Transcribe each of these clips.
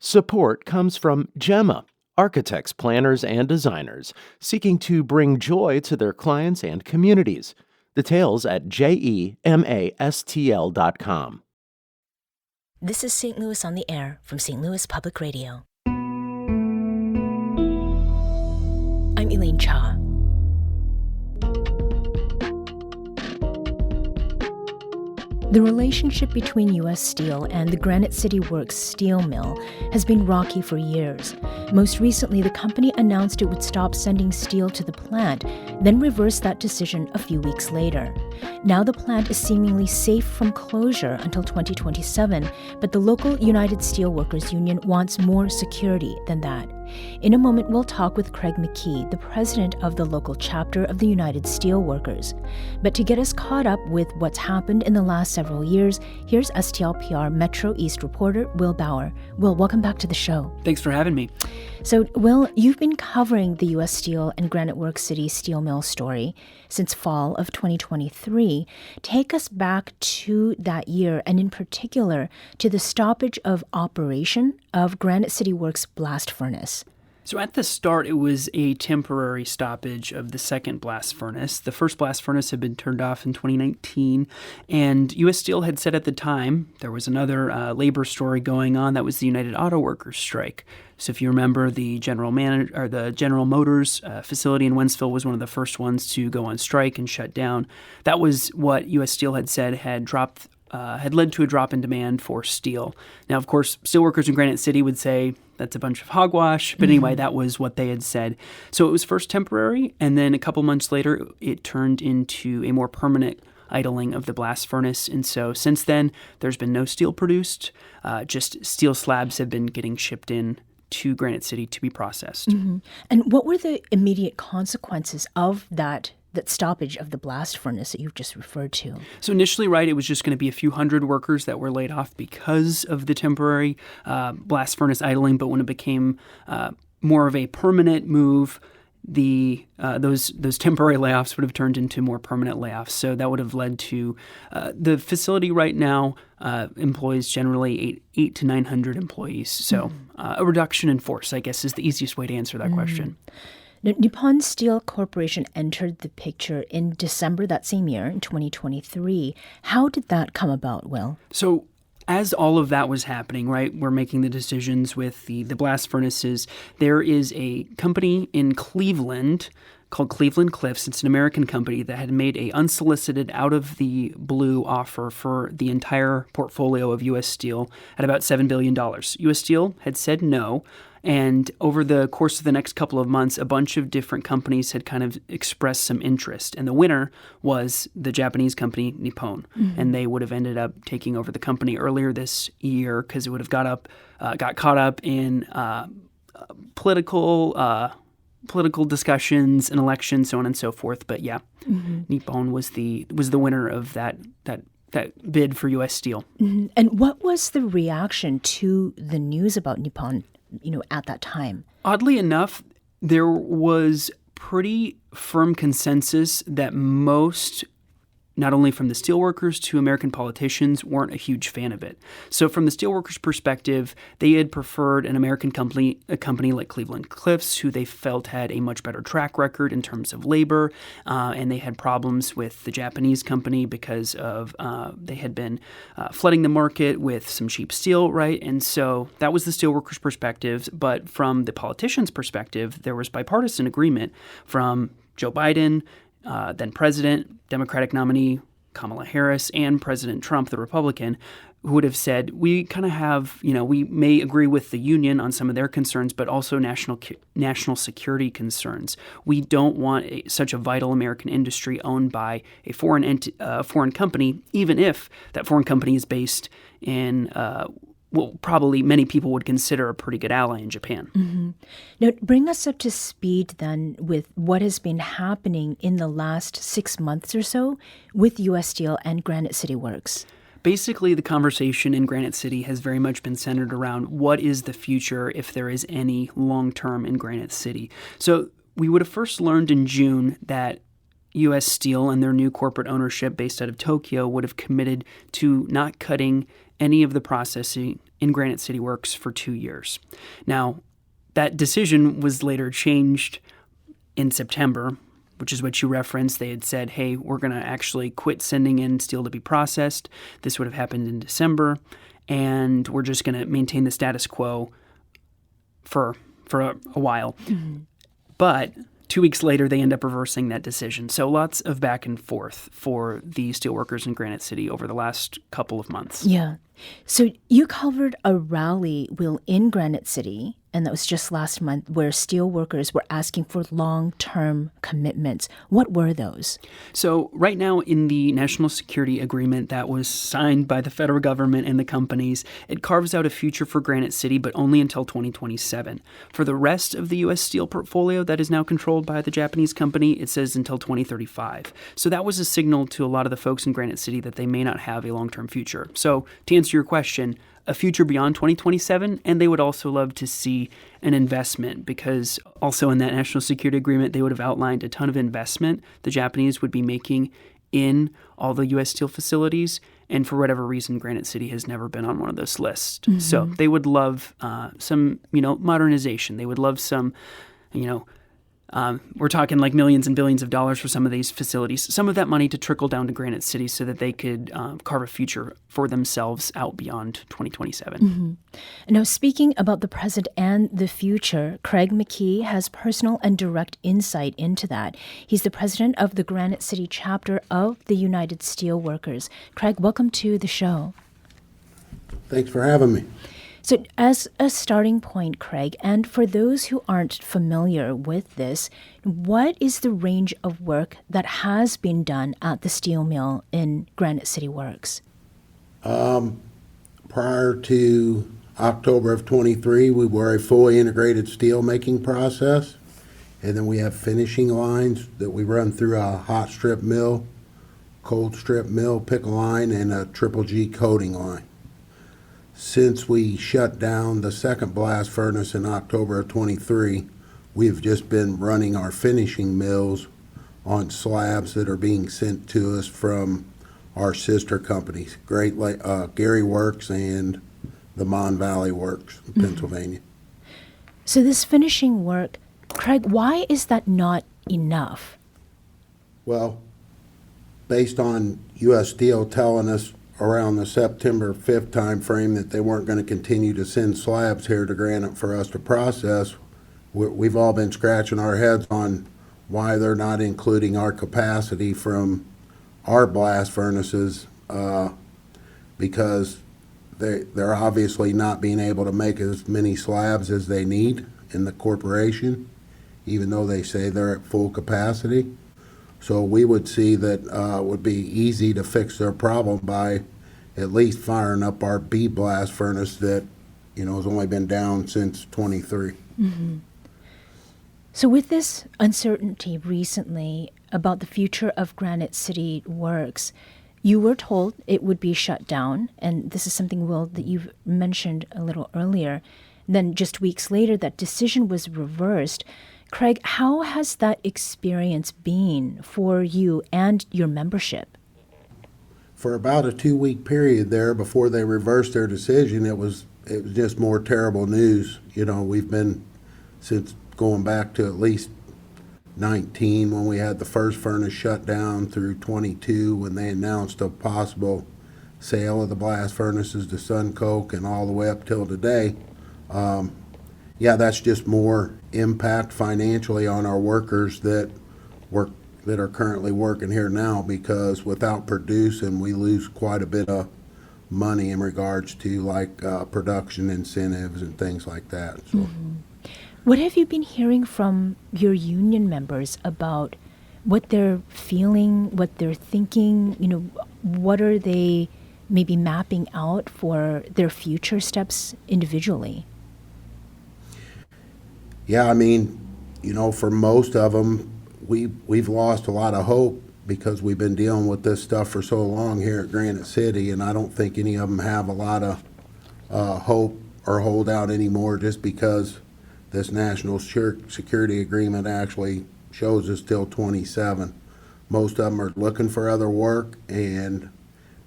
Support comes from Gemma, architects, planners, and designers seeking to bring joy to their clients and communities. Details at gemastl.com. This is St. Louis on the Air from St. Louis Public Radio. I'm Elaine Cha. The relationship between U.S. Steel and the Granite City Works steel mill has been rocky for years. Most recently, the company announced it would stop sending steel to the plant, then reversed that decision a few weeks later. Now the plant is seemingly safe from closure until 2027, but the local United Steelworkers Union wants more security than that. In a moment, we'll talk with Craig McKey, the president of the local chapter of the United Steelworkers. But to get us caught up with what's happened in the last several years, here's STLPR Metro East reporter Will Bauer. Will, welcome back to the show. Thanks for having me. So, Will, you've been covering the U.S. Steel and Granite Works City steel mill story since fall of 2023. Take us back to that year, and in particular, to the stoppage of operation of Granite City Works blast furnace. So at the start, it was a temporary stoppage of the second blast furnace. The first blast furnace had been turned off in 2019, and U.S. Steel had said at the time there was another labor story going on. That was the United Auto Workers strike. So if you remember, the General Motors facility in Wentzville was one of the first ones to go on strike and shut down. That was what U.S. Steel had said had led to a drop in demand for steel. Now, of course, steelworkers in Granite City would say that's a bunch of hogwash, but anyway, that was what they had said. So it was first temporary, and then a couple months later, it turned into a more permanent idling of the blast furnace. And so since then, there's been no steel produced. Just steel slabs have been getting shipped in to Granite City to be processed. Mm-hmm. And what were the immediate consequences of that stoppage of the blast furnace that you've just referred to? So initially, right, it was just going to be a few hundred workers that were laid off because of the temporary blast furnace idling. But when it became more of a permanent move, those temporary layoffs would have turned into more permanent layoffs. So that would have led to the facility right now employs generally 800 to 900 employees. So a reduction in force, I guess, is the easiest way to answer that question. Now, Nippon Steel Corporation entered the picture in December that same year, in 2023. How did that come about, Will? So as all of that was happening, right, we're making the decisions with the blast furnaces. There is a company in Cleveland called Cleveland Cliffs. It's an American company that had made a unsolicited, out-of-the-blue offer for the entire portfolio of U.S. Steel at about $7 billion. U.S. Steel had said no. And over the course of the next couple of months, a bunch of different companies had kind of expressed some interest. And the winner was the Japanese company Nippon. And they would have ended up taking over the company earlier this year because it would have got caught up in political discussions and elections, so on and so forth. But yeah, Nippon was the winner of that bid for U.S. Steel. And what was the reaction to the news about Nippon, at that time? Oddly enough, there was pretty firm consensus that most, not only from the steelworkers to American politicians, weren't a huge fan of it. So from the steelworkers' perspective, they had preferred an American company, a company like Cleveland Cliffs, who they felt had a much better track record in terms of labor, and they had problems with the Japanese company because of they had been flooding the market with some cheap steel, right? And so that was the steelworkers' perspective. But from the politicians' perspective, there was bipartisan agreement from Joe Biden, then President, Democratic nominee Kamala Harris, and President Trump, the Republican, who would have said, we kind of have, we may agree with the union on some of their concerns, but also national security concerns. We don't want such a vital American industry owned by a foreign company, even if that foreign company is based in probably many people would consider a pretty good ally in Japan. Now, bring us up to speed then with what has been happening in the last 6 months or so with U.S. Steel and Granite City Works. Basically, the conversation in Granite City has very much been centered around what is the future, if there is any, long-term in Granite City. So we would have first learned in June that U.S. Steel and their new corporate ownership based out of Tokyo would have committed to not cutting any of the processing in Granite City Works for 2 years. Now, that decision was later changed in September, which is what you referenced. They had said, hey, we're going to actually quit sending in steel to be processed. This would have happened in December, and we're just going to maintain the status quo for a while. Mm-hmm. But 2 weeks later, they end up reversing that decision. So lots of back and forth for the steelworkers in Granite City over the last couple of months. Yeah. So you covered a rally, Will, in Granite City, and that was just last month, where steelworkers were asking for long-term commitments. What were those? So right now in the National Security Agreement that was signed by the federal government and the companies, it carves out a future for Granite City, but only until 2027. For the rest of the U.S. steel portfolio that is now controlled by the Japanese company, it says until 2035. So that was a signal to a lot of the folks in Granite City that they may not have a long-term future. So to answer your question, a future beyond 2027, and they would also love to see an investment, because also in that National Security Agreement, they would have outlined a ton of investment the Japanese would be making in all the U.S. steel facilities, and for whatever reason, Granite City has never been on one of those lists. Mm-hmm. So they would love some, modernization. They would love some, we're talking like millions and billions of dollars for some of these facilities, some of that money to trickle down to Granite City so that they could carve a future for themselves out beyond 2027. Mm-hmm. Now, speaking about the present and the future, Craig McKey has personal and direct insight into that. He's the president of the Granite City chapter of the United Steelworkers. Craig, welcome to the show. Thanks for having me. So as a starting point, Craig, and for those who aren't familiar with this, what is the range of work that has been done at the steel mill in Granite City Works? Prior to October of 23, we were a fully integrated steel making process. And then we have finishing lines that we run through a hot strip mill, cold strip mill, pickle line, and a triple G coating line. Since we shut down the second blast furnace in October of 23, we've just been running our finishing mills on slabs that are being sent to us from our sister companies, Gary Works and the Mon Valley Works in Pennsylvania. So this finishing work, Craig, why is that not enough? Well, based on U.S. Steel telling us around the September 5th time frame that they weren't going to continue to send slabs here to Granite for us to process, we've all been scratching our heads on why they're not including our capacity from our blast furnaces, because they're obviously not being able to make as many slabs as they need in the corporation, even though they say they're at full capacity. So we would see that it would be easy to fix their problem by at least firing up our B blast furnace that, has only been down since 23. Mm-hmm. So with this uncertainty recently about the future of Granite City Works, you were told it would be shut down, and this is something, Will, that you've mentioned a little earlier. Then just weeks later, that decision was reversed. Craig, how has that experience been for you and your membership? For about a 2-week period there before they reversed their decision, it was just more terrible news. We've been, since going back to at least 19 when we had the first furnace shut down, through 22 when they announced a possible sale of the blast furnaces to Suncoke, and all the way up till today. That's just more impact financially on our workers that are currently working here now, because without producing, we lose quite a bit of money in regards to production incentives and things like that. So. Mm-hmm. What have you been hearing from your union members about what they're feeling, what they're thinking? What are they maybe mapping out for their future steps individually? Yeah, for most of them, we've lost a lot of hope because we've been dealing with this stuff for so long here at Granite City, and I don't think any of them have a lot of hope or holdout anymore, just because this National Security Agreement actually shows us till 27. Most of them are looking for other work, and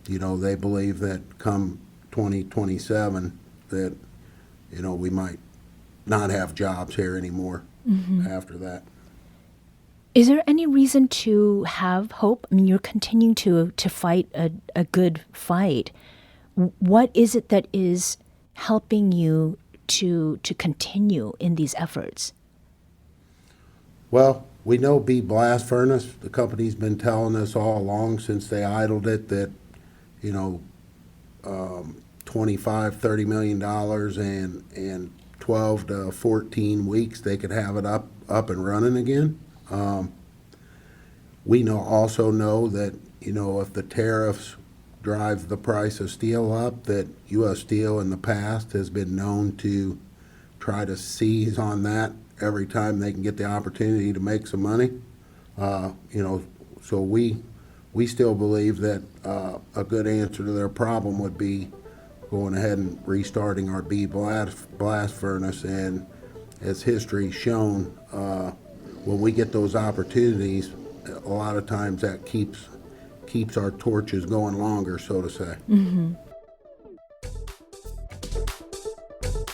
they believe that come 2027, that, we might not have jobs here anymore after that. Is there any reason to have hope? I mean, you're continuing to fight a good fight. What is it that is helping you to continue in these efforts? Well, we know B Blast Furnace, the company's been telling us all along since they idled it that, 25-30 million dollars and 12 to 14 weeks they could have it up and running again. We also know that, if the tariffs drive the price of steel up, that U.S. Steel in the past has been known to try to seize on that every time they can get the opportunity to make some money. So we still believe that a good answer to their problem would be going ahead and restarting our B blast furnace. And as history's shown, when we get those opportunities, a lot of times that keeps our torches going longer, so to say. Mm-hmm.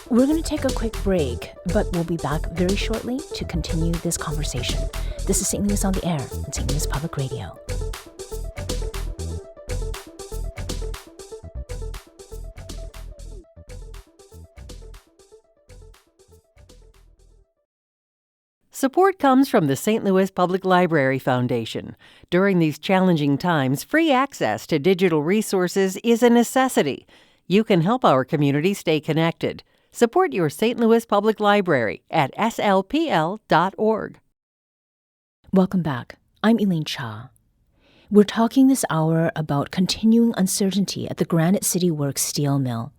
We're going to take a quick break, but we'll be back very shortly to continue this conversation. This is St. Louis on the Air on St. Louis Public Radio. Support comes from the St. Louis Public Library Foundation. During these challenging times, free access to digital resources is a necessity. You can help our community stay connected. Support your St. Louis Public Library at slpl.org. Welcome back. I'm Elaine Cha. We're talking this hour about continuing uncertainty at the Granite City Works steel mill.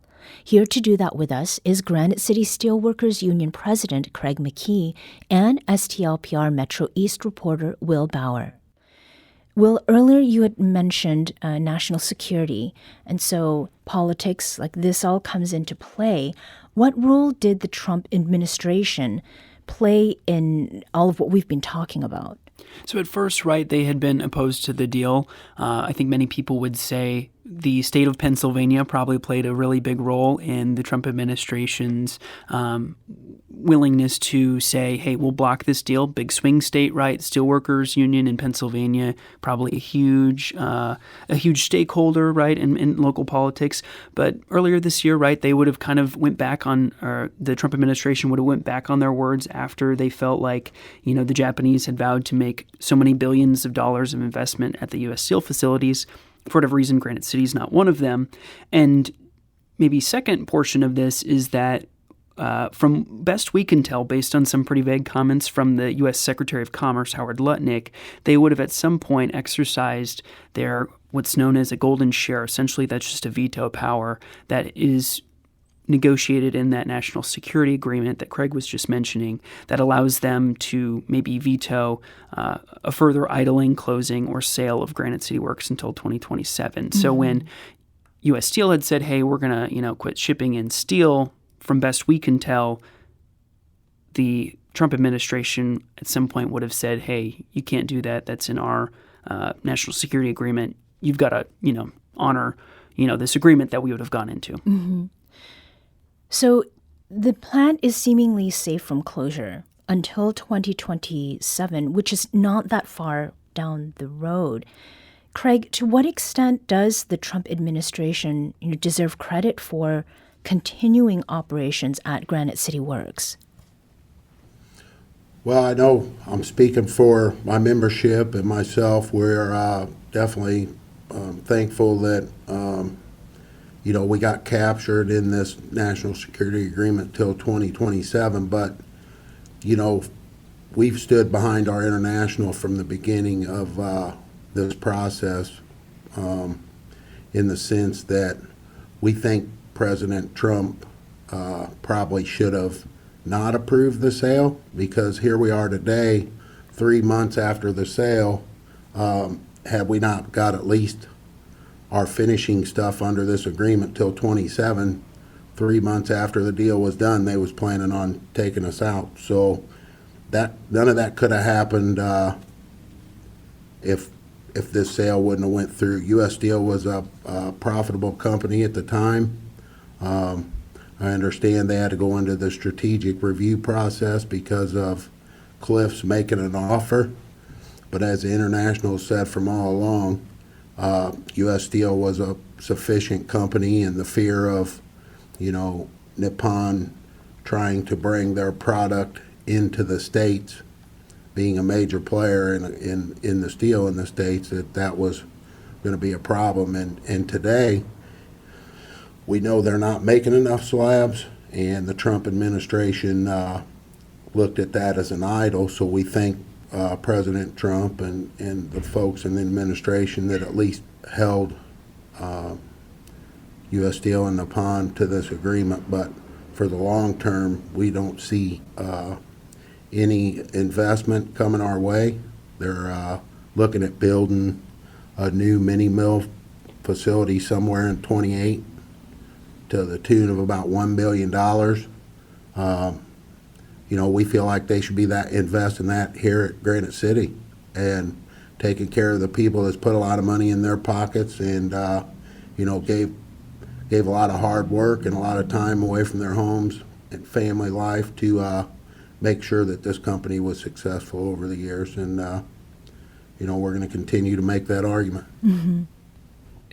Here to do that with us is Granite City Steelworkers Union President Craig McKey and STLPR Metro East reporter Will Bauer. Will, earlier you had mentioned national security, and so politics like this all comes into play. What role did the Trump administration play in all of what we've been talking about? So at first, right, they had been opposed to the deal. I think many people would say the state of Pennsylvania probably played a really big role in the Trump administration's willingness to say, hey, we'll block this deal. Big swing state, right? Steelworkers Union in Pennsylvania, probably a huge stakeholder, right, in local politics. But earlier this year, right, they would have kind of went back on, or the Trump administration would have went back on their words after they felt like, the Japanese had vowed to make so many billions of dollars of investment at the U.S. steel facilities. For whatever reason, Granite City is not one of them. And maybe second portion of this is that from best we can tell, based on some pretty vague comments from the U.S. Secretary of Commerce, Howard Lutnick, they would have at some point exercised their what's known as a golden share. Essentially, that's just a veto power that is negotiated in that national security agreement that Craig was just mentioning that allows them to maybe veto a further idling, closing, or sale of Granite City Works until 2027. Mm-hmm. So when U.S. Steel had said, hey, we're going to quit shipping in steel, from best we can tell, the Trump administration at some point would have said, hey, you can't do that. That's in our national security agreement. You've got to, honor, this agreement that we would have gone into. Mm-hmm. So the plant is seemingly safe from closure until 2027, which is not that far down the road. Craig, to what extent does the Trump administration deserve credit for continuing operations at Granite City Works? Well, I know I'm speaking for my membership and myself. We're definitely thankful that we got captured in this national security agreement till 2027, but, we've stood behind our international from the beginning of this process in the sense that we think President Trump probably should have not approved the sale, because here we are today, 3 months after the sale, had we not got at least our finishing stuff under this agreement till 27, 3 months after the deal was done, they was planning on taking us out. So that none of that could have happened if this sale wouldn't have went through. U.S. Steel was a profitable company at the time. I understand they had to go into the strategic review process because of Cliffs making an offer. But as the International said from all along, U.S. Steel was a sufficient company, and the fear of, Nippon trying to bring their product into the States, being a major player in the steel in the States, that was going to be a problem. And today, we know they're not making enough slabs, and the Trump administration looked at that as an idol. So we thank President Trump and the folks in the administration that at least held U.S. Steel and Nippon to this agreement. But for the long term, we don't see any investment coming our way. They're looking at building a new mini mill facility somewhere in 28 to the tune of about $1 billion. We feel like they should be investing that here at Granite City and taking care of the people that's put a lot of money in their pockets and, gave a lot of hard work and a lot of time away from their homes and family life to make sure that this company was successful over the years. And, we're going to continue to make that argument. Mm-hmm.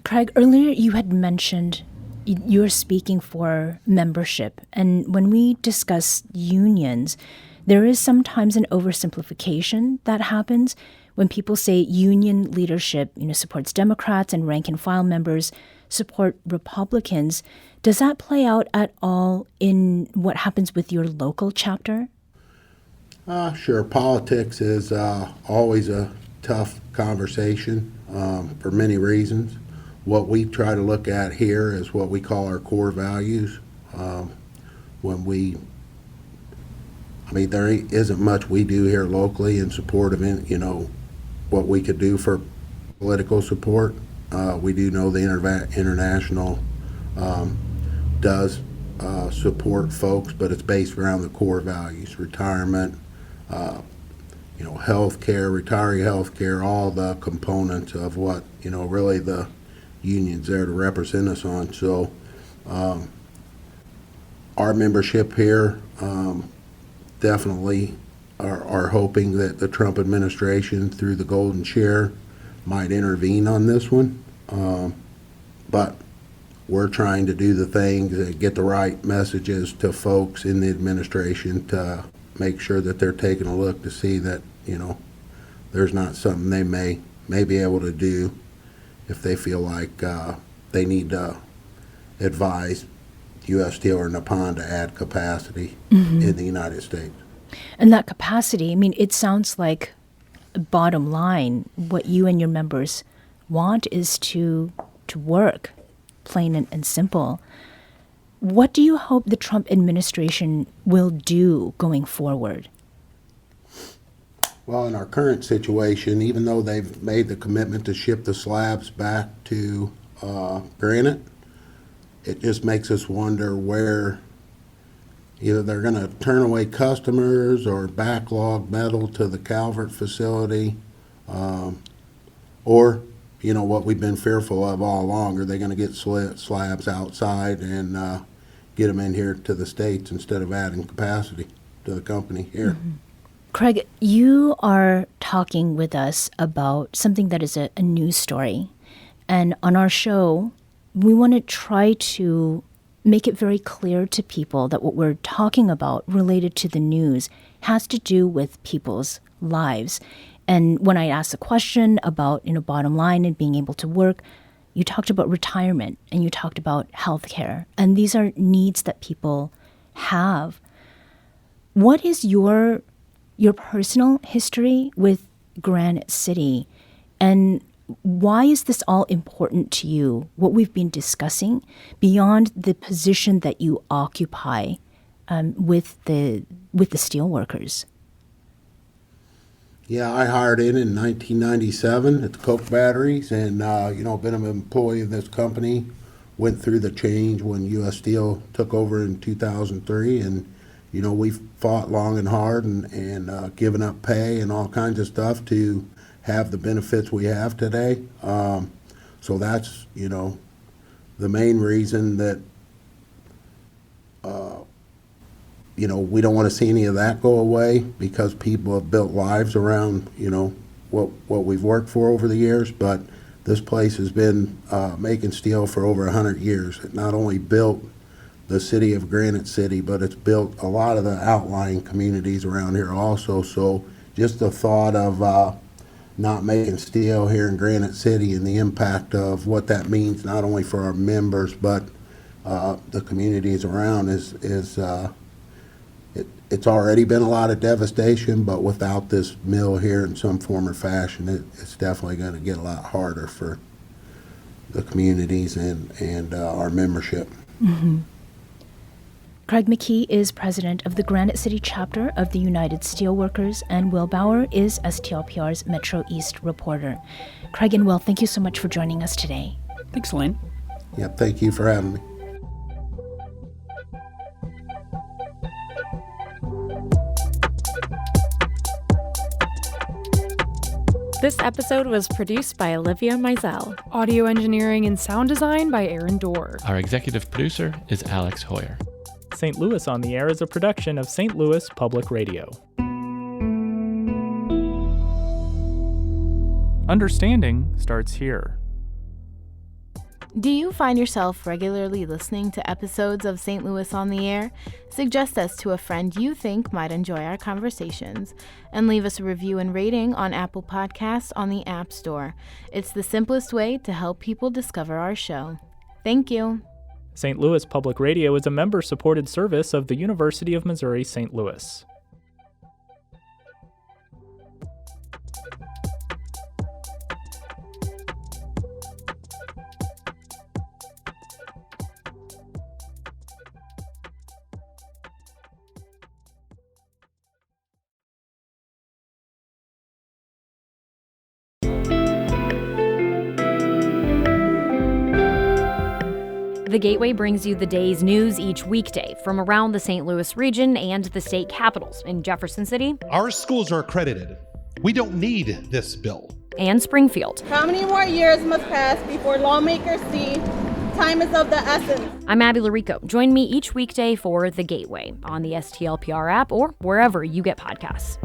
Craig, earlier you had mentioned you're speaking for membership. And when we discuss unions, there is sometimes an oversimplification that happens when people say union leadership, supports Democrats and rank and file members support Republicans. Does that play out at all in what happens with your local chapter? Sure. Politics is always a tough conversation for many reasons. What we try to look at here is what we call our core values. There isn't much we do here locally in support of, what we could do for political support. We do know the International does support folks, but it's based around the core values: retirement, health care, retiree health care, all the components of what, really the union's there to represent us on. So our membership here definitely are hoping that the Trump administration, through the Golden Share, might intervene on this one. But we're trying to do the things and get the right messages to folks in the administration to make sure that they're taking a look to see that, there's not something they may be able to do if they feel like they need to advise U.S. Steel or Nippon to add capacity in the United States. And that capacity, it sounds like, bottom line, what you and your members want is to work, plain and simple. What do you hope the Trump administration will do going forward? Well, in our current situation, even though they've made the commitment to ship the slabs back to Granite, it just makes us wonder where either they're going to turn away customers or backlog metal to the Calvert facility, or, what we've been fearful of all along, are they going to get slabs outside and get them in here to the States instead of adding capacity to the company here? Mm-hmm. Craig, you are talking with us about something that is a news story. And on our show, we want to try to make it very clear to people that what we're talking about related to the news has to do with people's lives. And when I asked the question about, bottom line and being able to work, you talked about retirement and you talked about healthcare. And these are needs that people have. What is your personal history with Granite City, and why is this all important to you, what we've been discussing, beyond the position that you occupy with the steelworkers? Yeah, I hired in 1997 at the Coke Batteries, and been an employee of this company. Went through the change when U.S. Steel took over in 2003, and we've fought long and hard and given up pay and all kinds of stuff to have the benefits we have today. So that's, the main reason that we don't want to see any of that go away because people have built lives around, what we've worked for over the years. But this place has been making steel for over 100 years. It not only built the city of Granite City, but it's built a lot of the outlying communities around here also. So just the thought of not making steel here in Granite City and the impact of what that means, not only for our members, but the communities around it's already been a lot of devastation, but without this mill here in some form or fashion, it's definitely going to get a lot harder for the communities and our membership. Mm-hmm. Craig McKey is president of the Granite City chapter of the United Steelworkers, and Will Bauer is STLPR's Metro East reporter. Craig and Will, thank you so much for joining us today. Thanks, Elaine. Yeah, thank you for having me. This episode was produced by Olivia Mizell. Audio engineering and sound design by Aaron Dorr. Our executive producer is Alex Hoyer. St. Louis on the Air is a production of St. Louis Public Radio. Understanding starts here. Do you find yourself regularly listening to episodes of St. Louis on the Air? Suggest us to a friend you think might enjoy our conversations, and leave us a review and rating on Apple Podcasts on the App Store. It's the simplest way to help people discover our show. Thank you. St. Louis Public Radio is a member-supported service of the University of Missouri St. Louis. The Gateway brings you the day's news each weekday from around the St. Louis region and the state capitals in Jefferson City. Our schools are accredited. We don't need this bill. And Springfield. How many more years must pass before lawmakers see time is of the essence? I'm Abby Larico. Join me each weekday for The Gateway on the STLPR app or wherever you get podcasts.